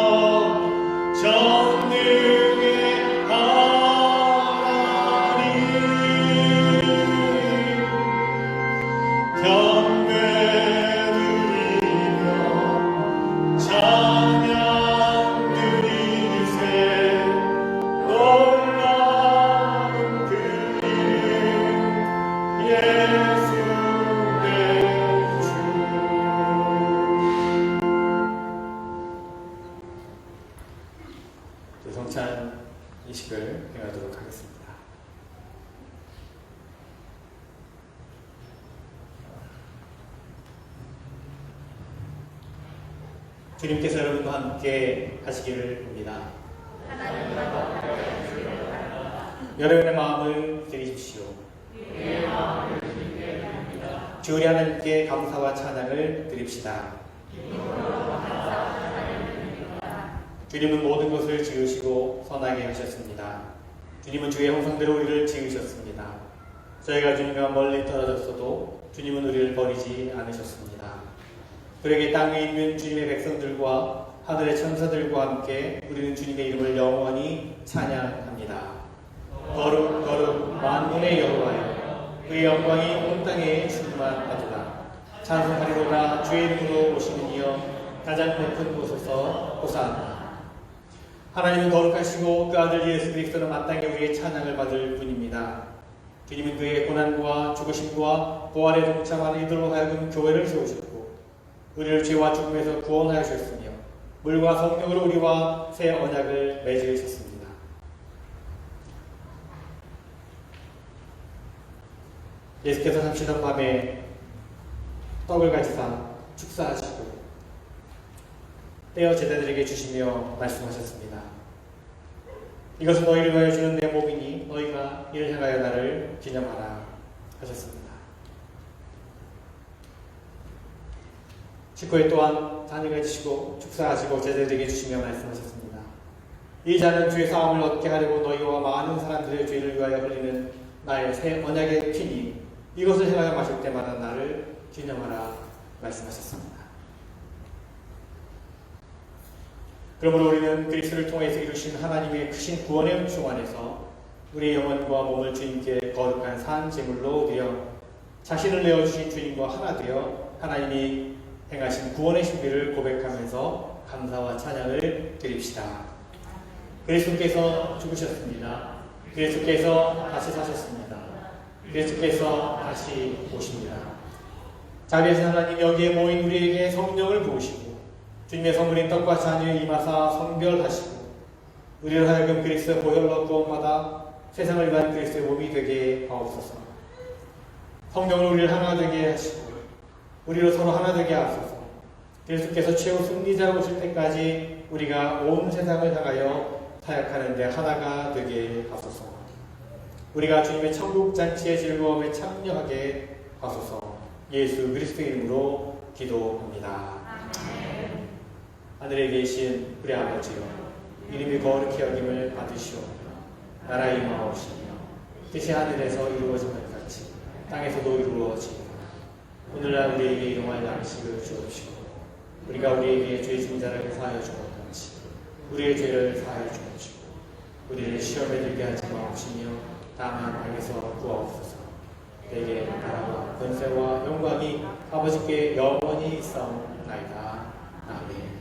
전능의 하나님 경배 드리며 찬양 드리세 놀라운 그 이름 예수의 주 성찬 이식을 행하도록 하겠습니다. 주님께서 여러분과 함께 하시기를 봅니다. 여러분의 마음을 드리십시오. 주 우리 하나님께 감사와 찬양을 드립시다. 주님은 모든 것을 지으시고 선하게 하셨습니다. 주님은 주의 형상대로 우리를 지으셨습니다. 저희가 주님과 멀리 떨어졌어도 주님은 우리를 버리지 않으셨습니다. 그러기에 땅에 있는 주님의 백성들과 하늘의 천사들과 함께 우리는 주님의 이름을 영원히 찬양합니다. 거룩 거룩 만군의 여호와여 그의 영광이 온 땅에 충만하도다. 찬송하리로다. 주의 이름으로 오시는 이여 가장 높은 곳에서 호산나. 하나님은 거룩하시고 그 아들 예수 그리스도는 마땅히 우리의 찬양을 받을 분입니다. 주님은 그의 고난과 죽으심과 부활에 동참하는 이들로 하여금 교회를 세우셨고 우리를 죄와 죽음에서 구원하셨으며 물과 성령으로 우리와 새 언약을 맺으셨습니다. 예수께서 잠시던 밤에 떡을 가지사 축사하시고 떼어 제자들에게 주시며 말씀하셨습니다. 이것은 너희를 위하여 주는 내 몸이니 너희가 이를 향하여 나를 기념하라 하셨습니다. 식후에 또한 잔을 가지시고 축사하시고 제자들에게 주시며 말씀하셨습니다. 이 잔은 주의 사함을 얻게 하려고 너희와 많은 사람들의 죄를 위하여 흘리는 나의 새 언약의 피니 이것을 행하여 마실 때마다 나를 기념하라 말씀하셨습니다. 그러므로 우리는 그리스도를 통해서 이루신 하나님의 크신 구원의 은총 안에서 우리의 영혼과 몸을 주님께 거룩한 산 제물로 드려 자신을 내어주신 주님과 하나 되어 하나님이 행하신 구원의 신비를 고백하면서 감사와 찬양을 드립시다. 그리스도께서 죽으셨습니다. 그리스도께서 다시 사셨습니다. 그리스도께서 다시 오십니다. 자비하신 하나님 여기에 모인 우리에게 성령을 부으시고 주님의 선물인 떡과 잔을 임하사 성별하시고 우리를 하여금 그리스도의 보혈로 구원받아 세상을 위한 그리스도의 몸이 되게 하옵소서. 성령을 우리를 하나 되게 하시고 우리로 서로 하나 되게 하소서. 그리스도께서 최후 승리자로 오실 때까지 우리가 온 세상을 향하여 타약하는 데 하나가 되게 하소서. 우리가 주님의 천국 잔치의 즐거움에 참여하게 하소서. 예수 그리스도의 이름으로 기도합니다. 하늘에 계신 우리 아버지여 이름이 거룩히 여김을 받으시오며 나라 임하옵시며 뜻이 하늘에서 이루어진 것 같이 땅에서도 이루어지리라. 오늘날 우리에게 일용할 양식을 주옵시고 우리가 우리에게 죄 지은 자를 사하여 주것 같이 우리의 죄를 사하여 주옵시고 우리를 시험에 들게 하지 마옵시며 다만 악에서 구하옵소서. 내게 나라와 권세와 영광이 아버지께 영원히 있사옵나이다. 아멘.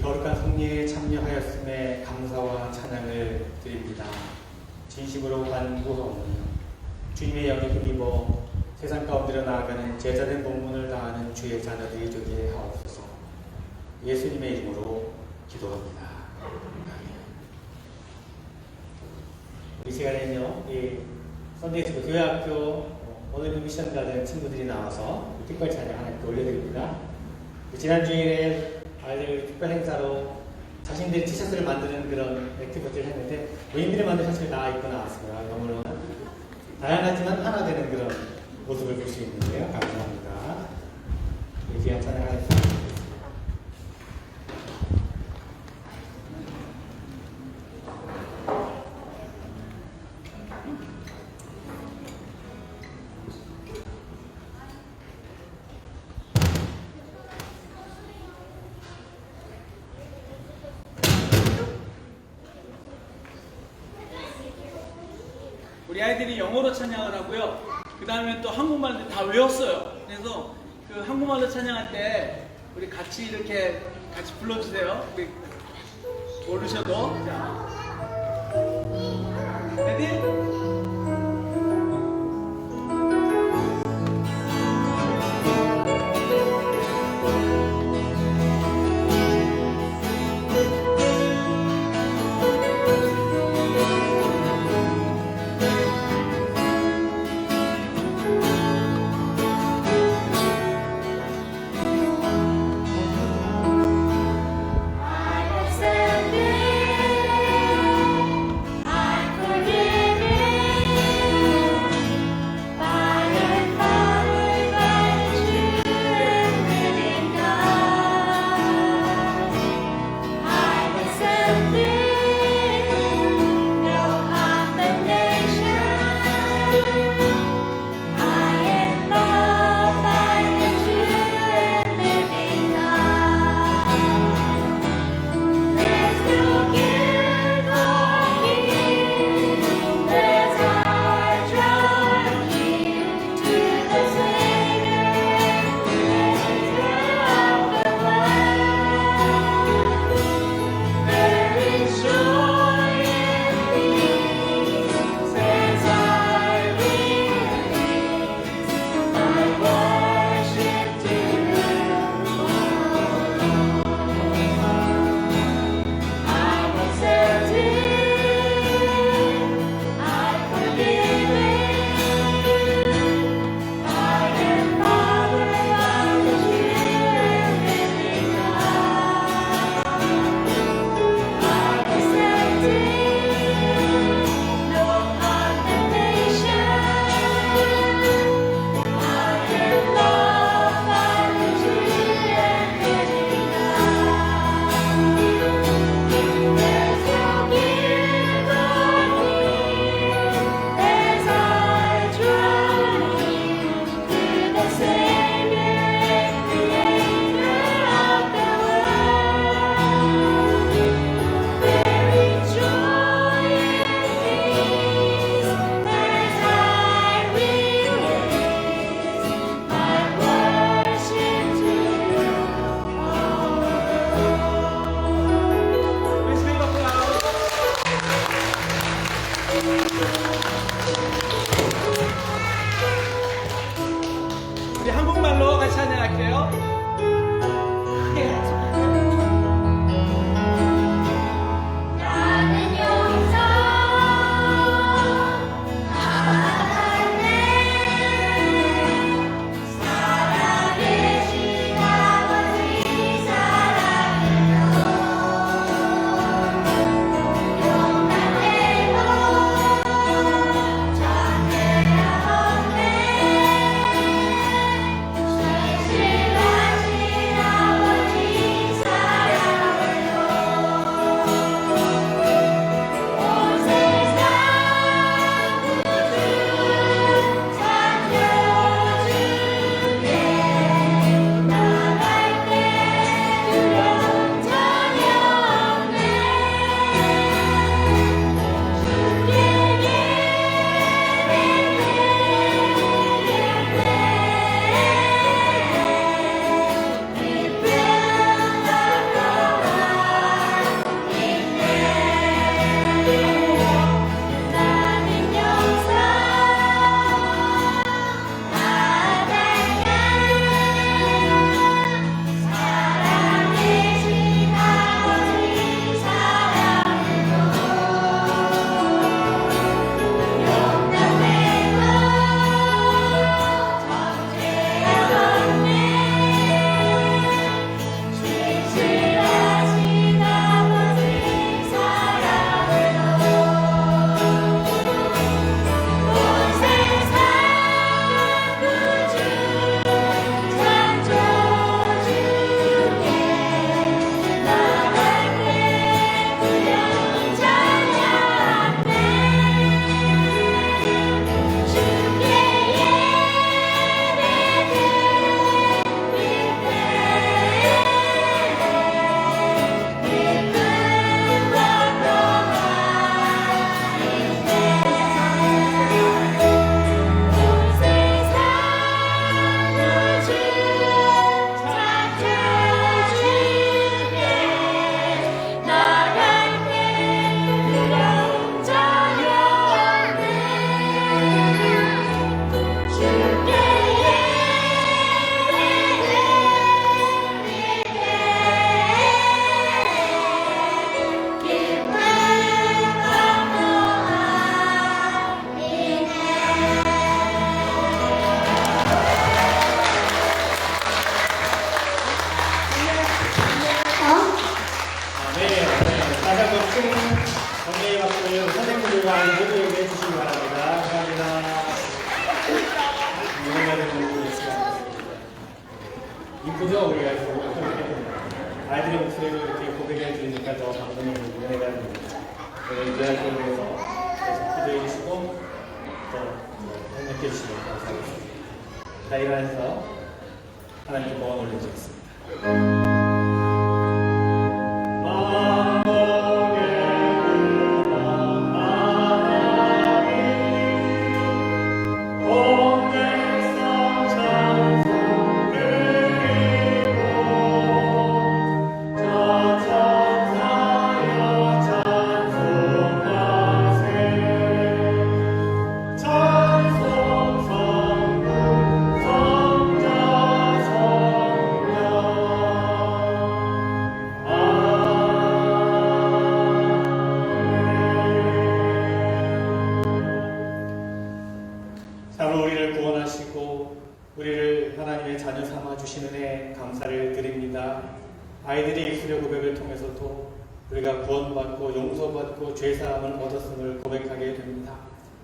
거룩한 성례에 참여하였음에 감사와 찬양을 드립니다. 진심으로 간구하오니 주님의 영에 힘입어 세상 가운데로 나아가는 제자된 본분을 다하는 주의 자녀들이 되게 하옵소서. 예수님의 이름으로 기도합니다. 이 시간에는요, 이 선대스쿨 교회학교 오늘은 미션 가는 친구들이 나와서 특별 찬양 하나님께 올려드립니다. 지난 주일에 아이들 특별 행사로 자신들이 티셔츠를 만드는 그런 액티비티를 했는데 본인들이 만든 셔츠를 다 입고 나왔습니다. 너무너무 다양하지만 하나 되는 그런 모습을 볼 수 있는데요. 감사합니다. 귀한 찬양 하나님께 우리 아이들이 영어로 찬양을 하고요. 그 다음에 또 한국말도 다 외웠어요. 그래서 그 한국말로 찬양할 때 우리 같이 이렇게 같이 불러주세요. 우리 모르셔도. 자. 레디? I forgive it. 지켜주시면 감사하겠습니다. 자, 일어나서 하나님께 고원 올려드리겠습니다. 참으로 우리를 구원하시고 우리를 하나님의 자녀 삼아 주시는 애 감사를 드립니다. 아이들의 입술의 고백을 통해서도 우리가 구원받고 용서받고 죄사함을 얻었음을 고백하게 됩니다.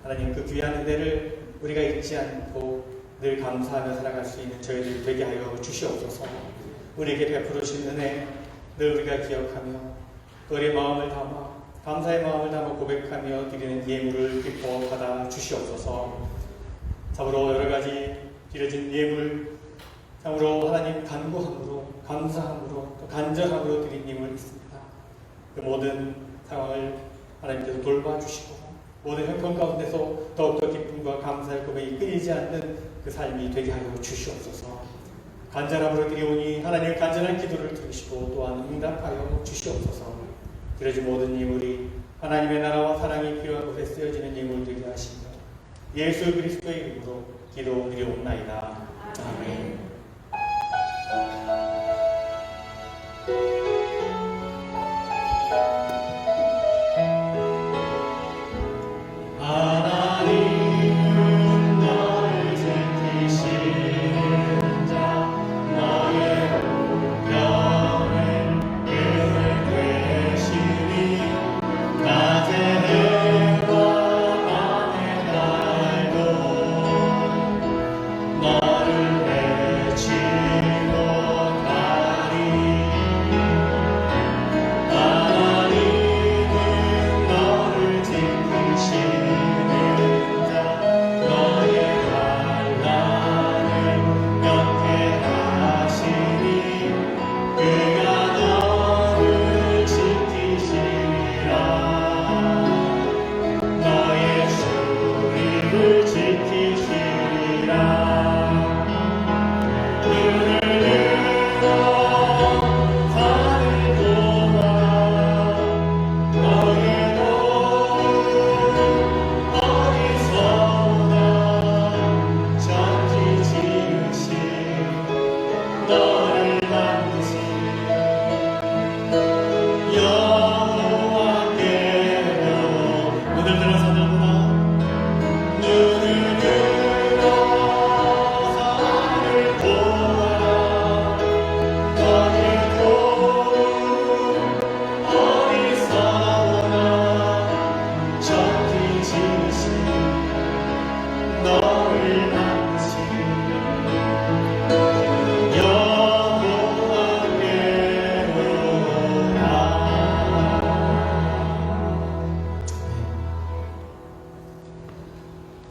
하나님, 그 귀한 은혜를 우리가 잊지 않고 늘 감사하며 살아갈 수 있는 저희들 되게 하여 주시옵소서. 우리에게 베풀어 주신 은혜 늘 우리가 기억하며 우리의 마음을 담아 감사의 마음을 담아 고백하며 드리는 예물을 기뻐 받아 주시옵소서. 참으로 여러가지 드려진 예물, 참으로 하나님 간구함으로 감사함으로 또 간절함으로 드린 예물이 있습니다. 그 모든 상황을 하나님께서 돌봐주시고 모든 형편 가운데서 더욱더 기쁨과 감사의 고백이 끊이지 않는 그 삶이 되게 하여 주시옵소서. 간절함으로 드리오니 하나님의 간절한 기도를 들으시고 또한 응답하여 주시옵소서. 드려진 모든 예물이 하나님의 나라와 사랑이 필요한 곳에 쓰여지는 예물 되게 하시며 예수 그리스도의 이름으로 기도드리옵나이다. 아멘.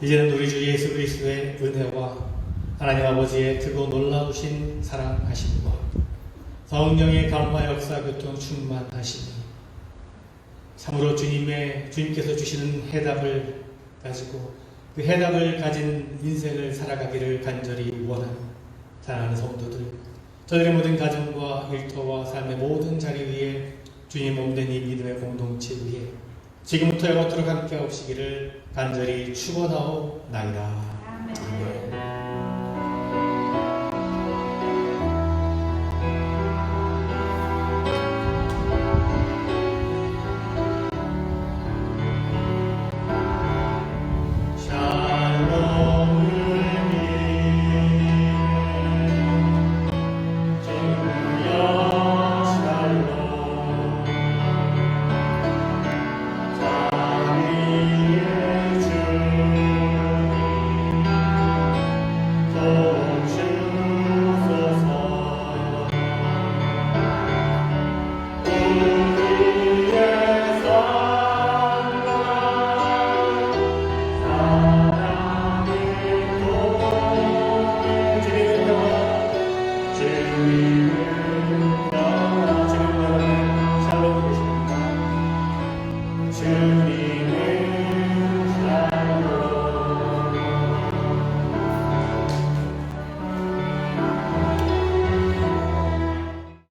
이제는 우리 주 예수 그리스도의 은혜와 하나님 아버지의 크고 놀라우신 사랑하심과 성령의 감화 역사 교통 충만하심이 참으로 주님께서 주시는 해답을 가지고 그 해답을 가진 인생을 살아가기를 간절히 원하는 사랑하는 성도들, 저들의 모든 가정과 일터와 삶의 모든 자리 위에 주님 몸된 이 믿음의 공동체 위에 지금부터 영원토록 함께 하옵시기를 간절히 축원하옵나이다. 아멘. 주님